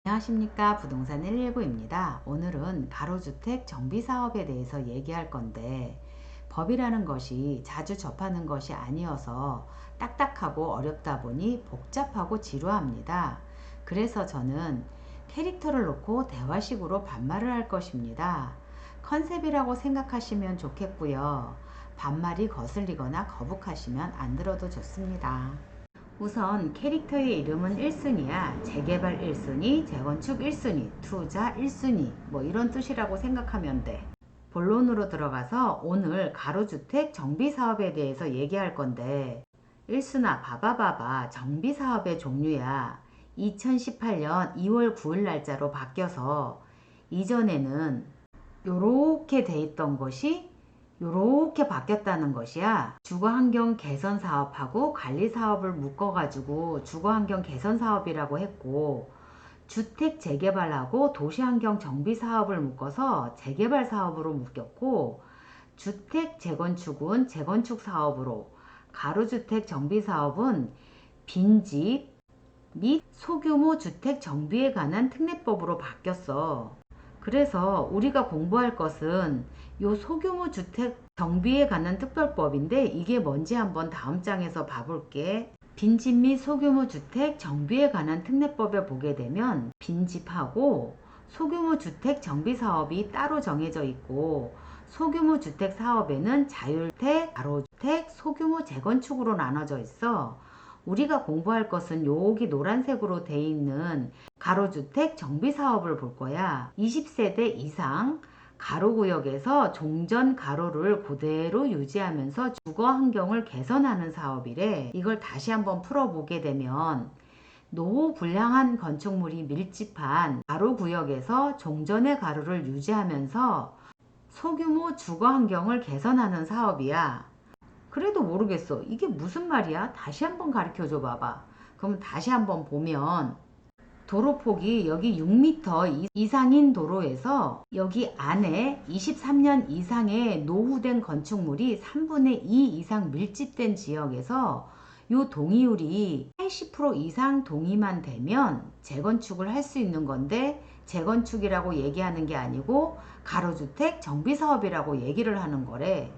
안녕하십니까. 부동산 119입니다. 오늘은 가로주택 정비사업에 대해서 얘기할 건데, 법이라는 것이 자주 접하는 것이 아니어서 딱딱하고 어렵다 보니 복잡하고 지루합니다. 그래서 저는 캐릭터를 놓고 대화식으로 반말을 할 것입니다. 컨셉이라고 생각하시면 좋겠고요. 반말이 거슬리거나 거북하시면 안 들어도 좋습니다. 우선 캐릭터의 이름은 1순위야. 재개발 1순위, 재건축 1순위, 투자 1순위 뭐 이런 뜻이라고 생각하면 돼. 본론으로 들어가서 오늘 가로주택 정비사업에 대해서 얘기할 건데, 1순아 봐봐 정비사업의 종류야. 2018년 2월 9일 날짜로 바뀌어서 이전에는 요렇게 돼 있던 것이 요렇게 바뀌었다는 것이야. 주거환경 개선 사업하고 관리 사업을 묶어가지고 주거환경 개선 사업이라고 했고, 주택 재개발하고 도시환경 정비 사업을 묶어서 재개발 사업으로 묶였고, 주택 재건축은 재건축 사업으로, 가로주택 정비 사업은 빈집 및 소규모 주택 정비에 관한 특례법으로 바뀌었어. 그래서 우리가 공부할 것은 요 소규모 주택 정비에 관한 특별법인데, 이게 뭔지 한번 다음 장에서 봐볼게. 빈집 및 소규모 주택 정비에 관한 특례법에 보게 되면 빈집하고 소규모 주택 정비 사업이 따로 정해져 있고, 소규모 주택 사업에는 자율주택, 가로주택, 소규모 재건축으로 나눠져 있어. 우리가 공부할 것은 여기 노란색으로 돼 있는 가로주택 정비사업을 볼 거야. 20세대 이상 가로구역에서 종전 가로를 그대로 유지하면서 주거 환경을 개선하는 사업이래. 이걸 다시 한번 풀어보게 되면, 노후 불량한 건축물이 밀집한 가로구역에서 종전의 가로를 유지하면서 소규모 주거 환경을 개선하는 사업이야. 그래도 모르겠어. 이게 무슨 말이야? 다시 한번 가르쳐 줘 봐봐. 그럼 다시 한번 보면, 도로폭이 여기 6m 이상인 도로에서 여기 안에 23년 이상의 노후된 건축물이 3분의 2 이상 밀집된 지역에서 요 동의율이 80% 이상 동의만 되면 재건축을 할 수 있는 건데, 재건축이라고 얘기하는 게 아니고 가로주택 정비사업이라고 얘기를 하는 거래.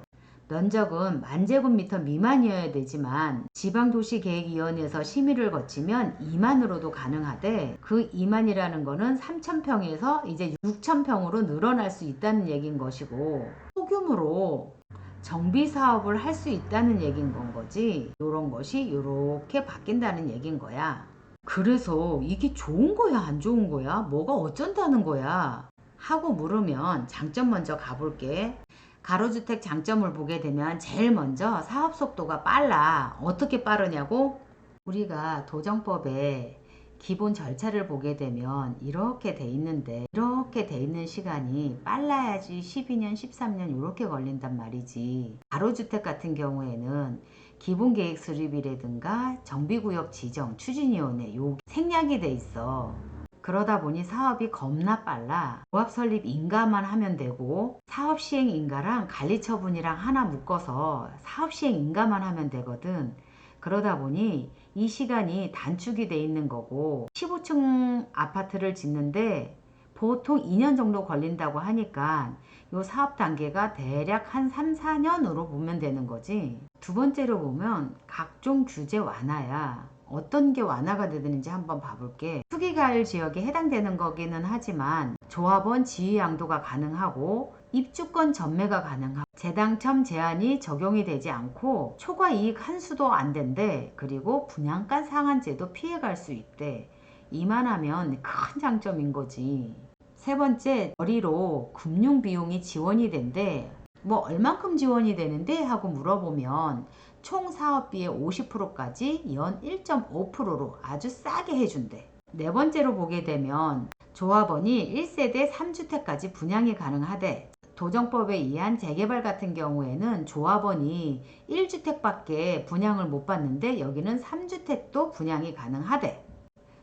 면적은 10,000제곱미터 미만이어야 되지만 지방도시계획위원회에서 심의를 거치면 2만으로도 가능하대. 그 2만이라는 거는 3,000평에서 이제 6,000평으로 늘어날 수 있다는 얘기인 것이고, 소규모로 정비사업을 할 수 있다는 얘기인 건 거지. 요런 것이 요렇게 바뀐다는 얘기인 거야. 그래서 이게 좋은 거야 안 좋은 거야? 뭐가 어쩐다는 거야? 하고 물으면 장점 먼저 가볼게. 가로주택 장점을 보게 되면 제일 먼저 사업 속도가 빨라. 어떻게 빠르냐고? 우리가 도정법에 기본 절차를 보게 되면 이렇게 돼 있는데, 이렇게 돼 있는 시간이 빨라야지 12년 13년 이렇게 걸린단 말이지. 가로주택 같은 경우에는 기본계획 수립이라든가 정비구역 지정 추진위원회 요 생략이 돼 있어. 그러다 보니 사업이 겁나 빨라. 조합 설립 인가만 하면 되고, 사업 시행 인가랑 관리 처분이랑 하나 묶어서 사업 시행 인가만 하면 되거든. 그러다 보니 이 시간이 단축이 돼 있는 거고, 15층 아파트를 짓는데 보통 2년 정도 걸린다고 하니까 요 사업 단계가 대략 한 3, 4년으로 보면 되는 거지. 두 번째로 보면 각종 규제 완화야. 어떤 게 완화가 되는지 한번 봐볼게. 투기가율 지역에 해당되는 거기는 하지만 조합원 지위 양도가 가능하고, 입주권 전매가 가능하고, 재당첨 제한이 적용이 되지 않고, 초과 이익 한수도 안 된대. 그리고 분양가 상한제도 피해갈 수 있대. 이만하면 큰 장점인 거지. 세 번째, 거리로 금융 비용이 지원이 된대. 뭐 얼만큼 지원이 되는데 하고 물어보면 총 사업비의 50%까지 연 1.5%로 아주 싸게 해준대. 네 번째로 보게 되면 조합원이 1세대 3주택까지 분양이 가능하대. 도정법에 의한 재개발 같은 경우에는 조합원이 1주택밖에 분양을 못 받는데, 여기는 3주택도 분양이 가능하대.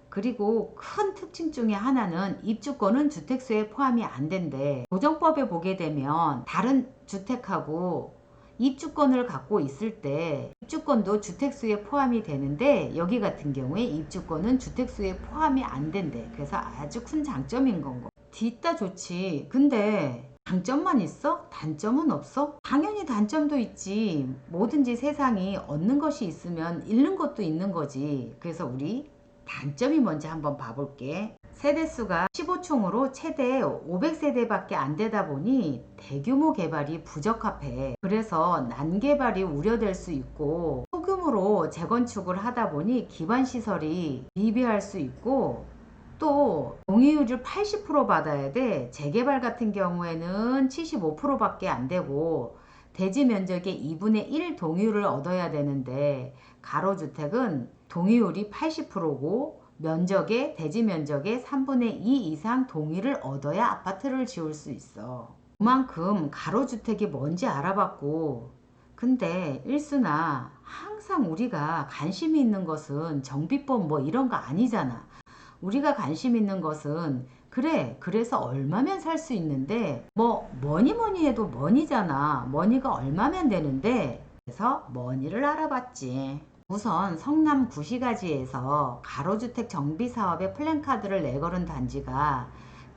그리고 큰 특징 중에 하나는 입주권은 주택수에 포함이 안 된대. 도정법에 보게 되면 다른 주택하고 입주권을 갖고 있을 때 입주권도 주택수에 포함이 되는데 여기 같은 경우에 입주권은 주택수에 포함이 안 된대. 그래서 아주 큰 장점인 건 거. 뒤따 좋지. 근데 장점만 있어? 단점은 없어? 당연히 단점도 있지. 뭐든지 세상이 얻는 것이 있으면 잃는 것도 있는 거지. 그래서 우리 단점이 뭔지 한번 봐볼게. 세대수가 15층으로 최대 500세대밖에 안 되다 보니 대규모 개발이 부적합해. 그래서 난개발이 우려될 수 있고 소규모로 재건축을 하다 보니 기반시설이 미비할 수 있고 또 동의율을 80% 받아야 돼. 재개발 같은 경우에는 75%밖에 안 되고 대지 면적의 2분의 1 동의율을 얻어야 되는데 가로주택은 동의율이 80%고 면적의 대지 면적의 3분의 2 이상 동의를 얻어야 아파트를 지을 수 있어. 그만큼 가로주택이 뭔지 알아봤고 근데 일순아 항상 우리가 관심이 있는 것은 정비법 뭐 이런 거 아니잖아. 우리가 관심 있는 것은 그래 그래서 얼마면 살 수 있는데 뭐 뭐니 해도 머니잖아. 머니가 얼마면 되는데 그래서 머니를 알아봤지. 우선 성남 구시가지에서 가로주택 정비사업의 플랜카드를 내걸은 단지가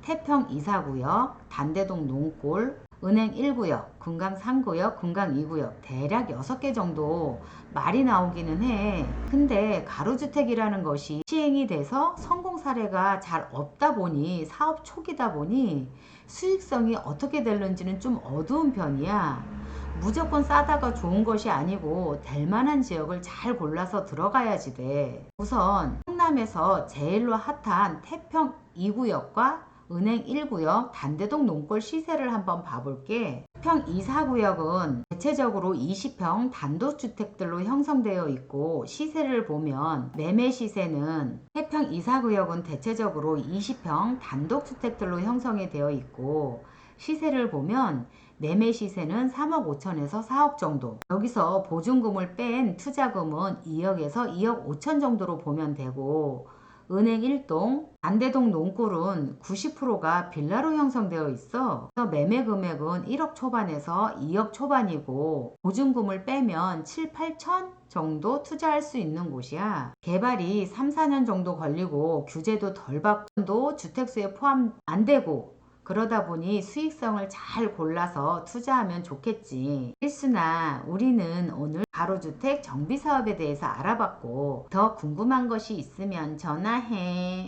태평 2사구역, 단대동 농골, 은행 1구역, 금강 3구역, 금강 2구역 대략 6개 정도 말이 나오기는 해. 근데 가로주택이라는 것이 시행이 돼서 성공 사례가 잘 없다 보니 사업 초기다 보니 수익성이 어떻게 될는지는 좀 어두운 편이야. 무조건 싸다가 좋은 것이 아니고 될 만한 지역을 잘 골라서 들어가야지 돼. 우선 성남에서 제일로 핫한 태평 2구역과 은행 1구역, 단대동 농골 시세를 한번 봐볼게. 태평 2, 4구역은 대체적으로 20평 단독주택들로 형성되어 있고 시세를 보면 매매 시세는 태평 2, 4구역은 대체적으로 20평 단독주택들로 형성이 되어 있고 시세를 보면 매매 시세는 3억 5천에서 4억 정도. 여기서 보증금을 뺀 투자금은 2억에서 2억 5천 정도로 보면 되고 은행 1동, 안대동 농골은 90%가 빌라로 형성되어 있어. 그래서 매매 금액은 1억 초반에서 2억 초반이고 보증금을 빼면 7, 8천 정도 투자할 수 있는 곳이야. 개발이 3, 4년 정도 걸리고 규제도 덜 받고 주택수에 포함 안 되고 그러다 보니 수익성을 잘 골라서 투자하면 좋겠지. 일순아, 우리는 오늘 가로주택 정비사업에 대해서 알아봤고 더 궁금한 것이 있으면 전화해.